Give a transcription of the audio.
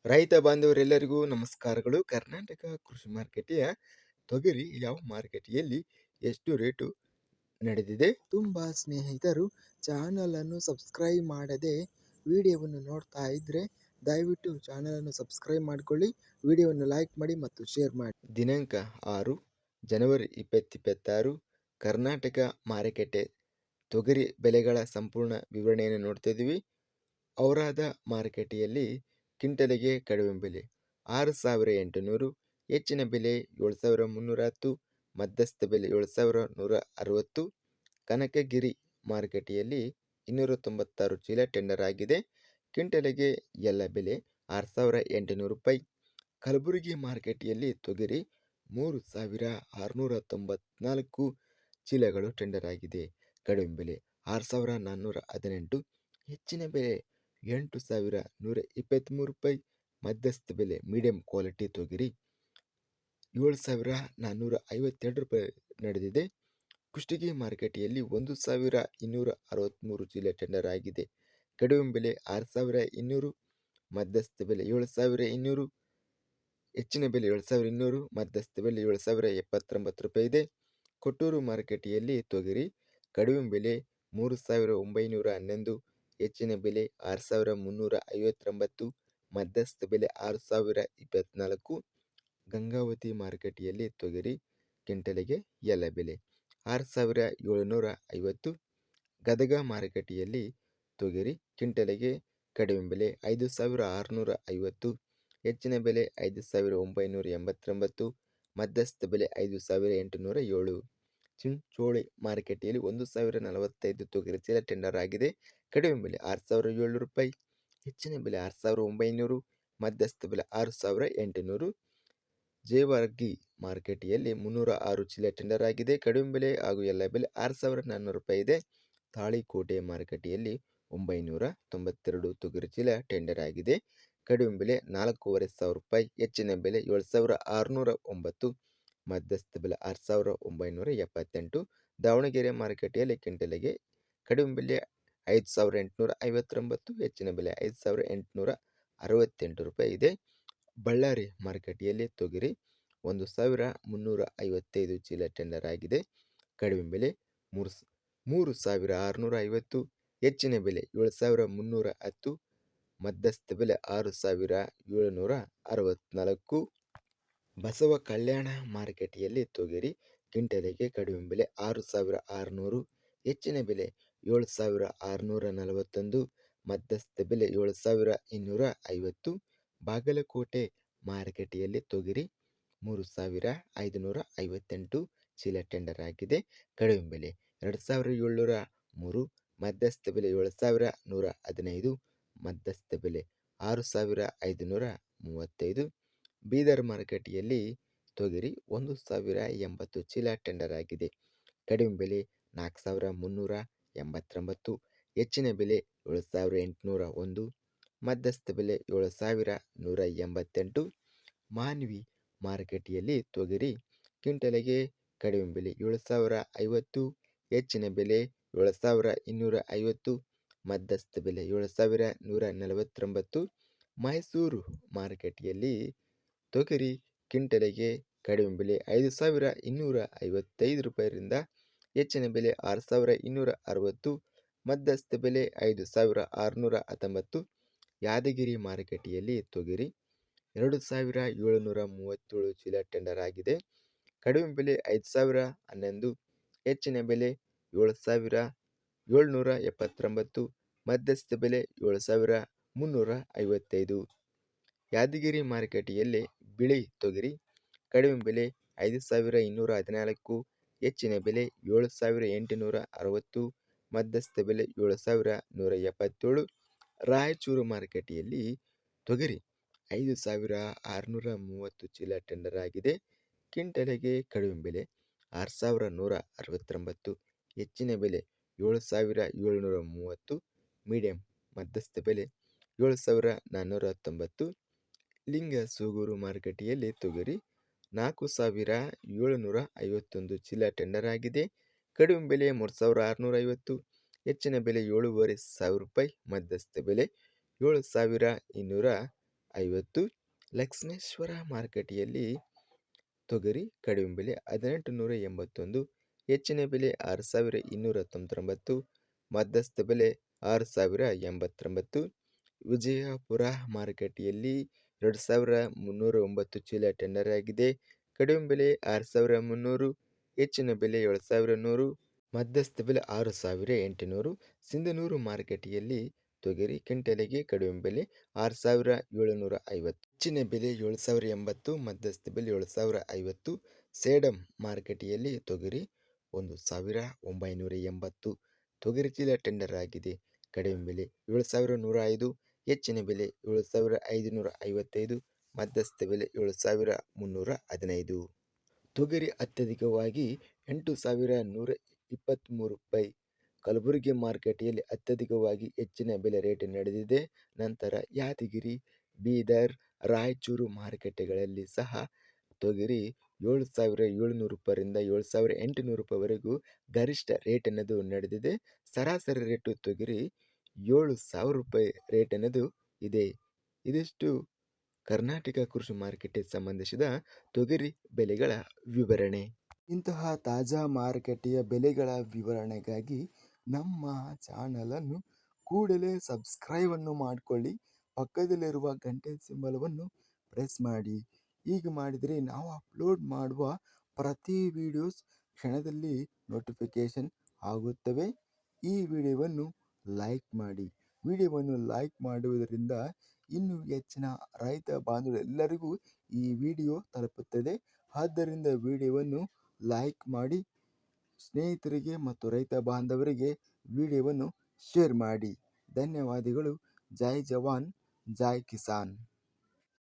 ರೈತ ಬಾಂಧವರೆಲ್ಲರಿಗೂ ನಮಸ್ಕಾರಗಳು. ಕರ್ನಾಟಕ ಕೃಷಿ ಮಾರುಕಟ್ಟೆಯ ತೊಗರಿ ಯಾವ ಮಾರುಕಟ್ಟೆಯಲ್ಲಿ ಎಷ್ಟು ರೇಟು ನಡೆದಿದೆ? ತುಂಬ ಸ್ನೇಹಿತರು ಚಾನಲನ್ನು ಸಬ್ಸ್ಕ್ರೈಬ್ ಮಾಡದೆ ವಿಡಿಯೋವನ್ನು ನೋಡ್ತಾ ಇದ್ದರೆ ದಯವಿಟ್ಟು ಚಾನಲನ್ನು ಸಬ್ಸ್ಕ್ರೈಬ್ ಮಾಡಿಕೊಳ್ಳಿ, ವಿಡಿಯೋವನ್ನು ಲೈಕ್ ಮಾಡಿ ಮತ್ತು ಶೇರ್ ಮಾಡಿ. ದಿನಾಂಕ 6 ಜನವರಿ 2026 ಕರ್ನಾಟಕ ಮಾರುಕಟ್ಟೆ ತೊಗರಿ ಬೆಲೆಗಳ ಸಂಪೂರ್ಣ ವಿವರಣೆಯನ್ನು ನೋಡ್ತಾ ಇದ್ದೀವಿ. ಔರಾದ ಮಾರುಕಟ್ಟೆಯಲ್ಲಿ ಕ್ವಿಂಟಲಿಗೆ ಕಡಿಮೆ ಬೆಲೆ 6,800, ಹೆಚ್ಚಿನ ಬೆಲೆ 7,310, ಮಧ್ಯಸ್ಥ ಬೆಲೆ 7,160. ಕನಕಗಿರಿ ಮಾರುಕಟ್ಟೆಯಲ್ಲಿ 296 ಚೀಲ ಟೆಂಡರ್ ಆಗಿದೆ. ಕ್ವಿಂಟಲಿಗೆ ಎಲ್ಲ ಬೆಲೆ 6,800 ರೂಪಾಯಿ. ಕಲಬುರಗಿ ಮಾರುಕಟ್ಟೆಯಲ್ಲಿ ತೊಗರಿ 3,694 ಚೀಲಗಳು ಟೆಂಡರ್ ಆಗಿದೆ. ಕಡಿಮೆ ಬೆಲೆ 6,418, ಹೆಚ್ಚಿನ ಬೆಲೆ 8,123 ರೂಪಾಯಿ. ಮಧ್ಯಸ್ಥ ಬೆಲೆ ಮೀಡಿಯಂ ಕ್ವಾಲಿಟಿ ತೊಗರಿ 7,452 ರೂಪಾಯಿ ನಡೆದಿದೆ. ಕುಷ್ಟಗಿ ಮಾರುಕಟ್ಟೆಯಲ್ಲಿ 1,263 ಚೀಲ ಟೆಂಡರ್ ಆಗಿದೆ. ಕಡಿಮೆ ಬೆಲೆ 6,200, ಮಧ್ಯಸ್ಥ ಬೆಲೆ 7,200, ಹೆಚ್ಚಿನ ಬೆಲೆ 7,200, ಮಧ್ಯಸ್ಥ ಬೆಲೆ 7,079 ರೂಪಾಯಿ ಇದೆ. ಕೊಟ್ಟೂರು ಮಾರುಕಟ್ಟೆಯಲ್ಲಿ ತೊಗರಿ ಕಡಿಮೆ ಬೆಲೆ 3,911, ಹೆಚ್ಚಿನ ಬೆಲೆ 6,359, ಮಧ್ಯಸ್ಥ ಬೆಲೆ 6,024. ಗಂಗಾವತಿ ಮಾರುಕಟ್ಟೆಯಲ್ಲಿ ತೊಗರಿ ಕ್ವಿಂಟಲಿಗೆ ಎಲ್ಲ ಬೆಲೆ 6,750. ಗದಗ ಮಾರುಕಟ್ಟೆಯಲ್ಲಿ ತೊಗರಿ ಕ್ವಿಂಟಲಿಗೆ ಕಡಿಮೆ ಬೆಲೆ 5,650, ಹೆಚ್ಚಿನ ಬೆಲೆ 5,989, ಮಧ್ಯಸ್ಥ ಬೆಲೆ 5,807. ಚಿಂಚೋಳಿ ಮಾರುಕಟ್ಟೆಯಲ್ಲಿ 1,045 ತೊಗರಿ ಚೀಲ ಟೆಂಡರ್ ಆಗಿದೆ. ಕಡಿಮೆ ಬೆಲೆ 6,700 ರೂಪಾಯಿ, ಹೆಚ್ಚಿನ ಬೆಲೆ 6,900, ಮಧ್ಯಸ್ಥ ಬೆಲೆ 6,800. ಜೇವರ್ಗಿ ಮಾರುಕಟ್ಟೆಯಲ್ಲಿ 306 ಚೀಲ ಟೆಂಡರ್ ಆಗಿದೆ. ಕಡಿಮೆ ಬೆಲೆ ಹಾಗೂ ಎಲ್ಲ ಬೆಲೆ 6,400 ರೂಪಾಯಿ ಇದೆ. ತಾಳಿಕೋಟೆ ಮಾರುಕಟ್ಟೆಯಲ್ಲಿ 992 ತೊಗರಿ ಚೀಲ ಟೆಂಡರ್ ಆಗಿದೆ. ಕಡಿಮೆ ಬೆಲೆ 4,500 ರೂಪಾಯಿ, ಹೆಚ್ಚಿನ ಬೆಲೆ 7,609, ಮಧ್ಯಸ್ಥ ಬೆಲೆ 6,978. ದಾವಣಗೆರೆ ಮಾರುಕಟ್ಟೆಯಲ್ಲಿ ಕ್ವಿಂಟಲಿಗೆ ಕಡಿಮೆ ಬೆಲೆ 5,859, ಹೆಚ್ಚಿನ ಬೆಲೆ 5,868 ರೂಪಾಯಿ ಇದೆ. ಬಳ್ಳಾರಿ ಮಾರುಕಟ್ಟೆಯಲ್ಲಿ ತೊಗರಿ 1,355 ಚೀಲ ಟೆಂಡರ್ ಆಗಿದೆ. ಕಡಿಮೆ ಬೆಲೆ 3,650, ಹೆಚ್ಚಿನ ಬೆಲೆ 7,310, ಮಧ್ಯಸ್ಥ ಬೆಲೆ 6,764. ಬಸವ ಕಲ್ಯಾಣ ಮಾರುಕಟ್ಟೆಯಲ್ಲಿ ತೊಗರಿ ಕ್ವಿಂಟಲಿಗೆ ಕಡಿಮೆ ಬೆಲೆ 6,600, ಹೆಚ್ಚಿನ ಬೆಲೆ 7,641, ಮಧ್ಯಸ್ಥ ಬೆಲೆ 7,250. ಬಾಗಲಕೋಟೆ ಮಾರುಕಟ್ಟೆಯಲ್ಲಿ ತೊಗರಿ 3,558 ಚೀಲ ಟೆಂಡರ್ ಆಗಿದೆ. ಕಡಿಮೆ ಬೆಲೆ 2,703, ಮಧ್ಯಸ್ಥ ಬೆಲೆ 7,115, ಮಧ್ಯಸ್ಥ ಬೆಲೆ 6,535. ಬೀದರ್ ಮಾರುಕಟ್ಟೆಯಲ್ಲಿ ತೊಗರಿ 1,080 ಚೀಲ ಟೆಂಡರ್ ಆಗಿದೆ. ಕಡಿಮೆ ಬೆಲೆ 4,389, ಹೆಚ್ಚಿನ ಬೆಲೆ 7,801, ಮಧ್ಯಸ್ಥ ಬೆಲೆ 7,188. ಮಾನ್ವಿ ಮಾರುಕಟ್ಟೆಯಲ್ಲಿ ತೊಗರಿ ಕ್ವಿಂಟಲಿಗೆ ಕಡಿಮೆ ಬೆಲೆ 7,050, ಹೆಚ್ಚಿನ ಬೆಲೆ 7,250, ಮಧ್ಯಸ್ಥ ಬೆಲೆ 7,149. ಮೈಸೂರು ಮಾರುಕಟ್ಟೆಯಲ್ಲಿ ತೊಗರಿ ಕ್ವಿಂಟಲಿಗೆ ಕಡಿಮೆ ಬೆಲೆ 5,255 ರೂಪಾಯಿರಿಂದ, ಹೆಚ್ಚಿನ ಬೆಲೆ 6,260, ಮಧ್ಯಸ್ಥ ಬೆಲೆ 5,619. ಯಾದಗಿರಿ ಮಾರುಕಟ್ಟೆಯಲ್ಲಿ ತೊಗರಿ 2,737 ಚೀಲ ಟೆಂಡರ್ ಆಗಿದೆ. ಕಡಿಮೆ ಬೆಲೆ 5,011, ಹೆಚ್ಚಿನ ಬೆಲೆ 7,779, ಮಧ್ಯಸ್ಥ ಬೆಲೆ 7,355. ಯಾದಗಿರಿ ಮಾರುಕಟ್ಟೆಯಲ್ಲಿ ಬಿಳಿ ತೊಗರಿ ಕಡಿಮೆ ಬೆಲೆ 5,214, ಹೆಚ್ಚಿನ ಬೆಲೆ 7,860, ಮಧ್ಯಸ್ಥ ಬೆಲೆ 7,177. ರಾಯಚೂರು ಮಾರುಕಟ್ಟೆಯಲ್ಲಿ ತೊಗರಿ 5,630 ಚೀಲ ಟೆಂಡರ್ ಆಗಿದೆ. ಕ್ವಿಂಟಲಿಗೆ ಕಡಿಮೆ ಬೆಲೆ 6,169, ಹೆಚ್ಚಿನ ಬೆಲೆ 7,730, ಮೀಡಿಯಂ ಮಧ್ಯಸ್ಥ ಬೆಲೆ 7,419. ಲಿಂಗಸೂಗೂರು ಮಾರುಕಟ್ಟೆಯಲ್ಲಿ ತೊಗರಿ 4,751 ಚೀಲ ಟೆಂಡರ್ ಆಗಿದೆ. ಕಡಿಮೆ ಬೆಲೆ 3,650, ಹೆಚ್ಚಿನ ಬೆಲೆ 7,500 ರೂಪಾಯಿ, ಮಧ್ಯಸ್ಥ ಬೆಲೆ 7,200. 50. ಲಕ್ಷ್ಮೇಶ್ವರ ಮಾರುಕಟ್ಟೆಯಲ್ಲಿ ತೊಗರಿ ಕಡಿಮೆ ಬೆಲೆ 1881, ಹೆಚ್ಚಿನ ಬೆಲೆ 6299, ಮಧ್ಯಸ್ಥ ಬೆಲೆ 6089. ವಿಜಯಪುರ ಮಾರುಕಟ್ಟೆಯಲ್ಲಿ 2309 ಚೀಲ ಟೆಂಡರ್ ಆಗಿದೆ. ಕಡಿಮೆ ಬೆಲೆ 6300, ಹೆಚ್ಚಿನ ಬೆಲೆ 7100, ಮಧ್ಯಸ್ಥ ಬೆಲೆ 6800. ಸಿಂಧನೂರು ಮಾರುಕಟ್ಟೆಯಲ್ಲಿ ತೊಗರಿ ಕ್ವಿಂಟಲಿಗೆ ಕಡಿಮೆ ಬೆಲೆ 6750, ಹೆಚ್ಚಿನ ಬೆಲೆ 7080, ಮಧ್ಯಸ್ಥ ಬೆಲೆ 7050. ಸೇಡಂ ಮಾರುಕಟ್ಟೆಯಲ್ಲಿ ತೊಗರಿ 1980 ತೊಗರಿ ಚೀಲ ಟೆಂಡರ್ ಆಗಿದೆ. ಕಡಿಮೆ ಬೆಲೆ 7105, ಹೆಚ್ಚಿನ ಬೆಲೆ 7555, ಮಧ್ಯಸ್ಥ ಬೆಲೆ 7315. ತೊಗರಿ ಅತ್ಯಧಿಕವಾಗಿ 8123 ರೂಪಾಯಿ. ಕಲಬುರಗಿ ಮಾರುಕಟ್ಟೆಯಲ್ಲಿ ಅತ್ಯಧಿಕವಾಗಿ ಹೆಚ್ಚಿನ ಬೆಲೆ ರೇಟ್ ನಡೆದಿದೆ. ನಂತರ ಯಾದಗಿರಿ, ಬೀದರ್, ರಾಯಚೂರು ಮಾರುಕಟ್ಟೆಗಳಲ್ಲಿ ಸಹ ತೊಗರಿ 7700 ರೂಪಾಯಿಯಿಂದ 7800 ರೂಪಾಯಿವರೆಗೂ ಗರಿಷ್ಠ ರೇಟ್ ಅನ್ನೋದು ನಡೆದಿದೆ. ಸರಾಸರಿ ರೇಟು ತೊಗರಿ 7000 ರೂಪಾಯಿ ರೇಟ್ ಅನ್ನೋದು ಇದೆ. ಇದಿಷ್ಟು ಕರ್ನಾಟಕ ಕೃಷಿ ಮಾರುಕಟ್ಟೆಗೆ ಸಂಬಂಧಿಸಿದ ತೊಗರಿ ಬೆಲೆಗಳ ವಿವರಣೆ. ಇಂತಹ ತಾಜಾ ಮಾರುಕಟ್ಟೆಯ ಬೆಲೆಗಳ ವಿವರಣೆಗಾಗಿ ನಮ್ಮ ಚಾನಲನ್ನು ಕೂಡಲೇ ಸಬ್ಸ್ಕ್ರೈಬನ್ನು ಮಾಡಿಕೊಳ್ಳಿ. ಪಕ್ಕದಲ್ಲಿರುವ ಗಂಟೆ ಸಿಂಬಲವನ್ನು ಪ್ರೆಸ್ ಮಾಡಿ. ಹೀಗೆ ಮಾಡಿದರೆ ನಾವು ಅಪ್ಲೋಡ್ ಮಾಡುವ ಪ್ರತಿ ವಿಡಿಯೋಸ್ ಕ್ಷಣದಲ್ಲಿ ನೋಟಿಫಿಕೇಷನ್ ಆಗುತ್ತವೆ. ಈ ವಿಡಿಯೋವನ್ನು ಲೈಕ್ ಮಾಡಿ. ವಿಡಿಯೋವನ್ನು ಲೈಕ್ ಮಾಡುವುದರಿಂದ ಇನ್ನೂ ಹೆಚ್ಚಿನ ರೈತ ಬಾಂಧವರೆಲ್ಲರಿಗೂ ಈ ವಿಡಿಯೋ ತಲುಪುತ್ತದೆ. ಆದ್ದರಿಂದ ವಿಡಿಯೋವನ್ನು ಲೈಕ್ ಮಾಡಿ, ಸ್ನೇಹಿತರಿಗೆ ಮತ್ತು ರೈತ ಬಾಂಧವರಿಗೆ ವಿಡಿಯೋವನ್ನು ಶೇರ್ ಮಾಡಿ. ಧನ್ಯವಾದಗಳು. ಜೈ ಜವಾನ್, ಜೈ ಕಿಸಾನ್.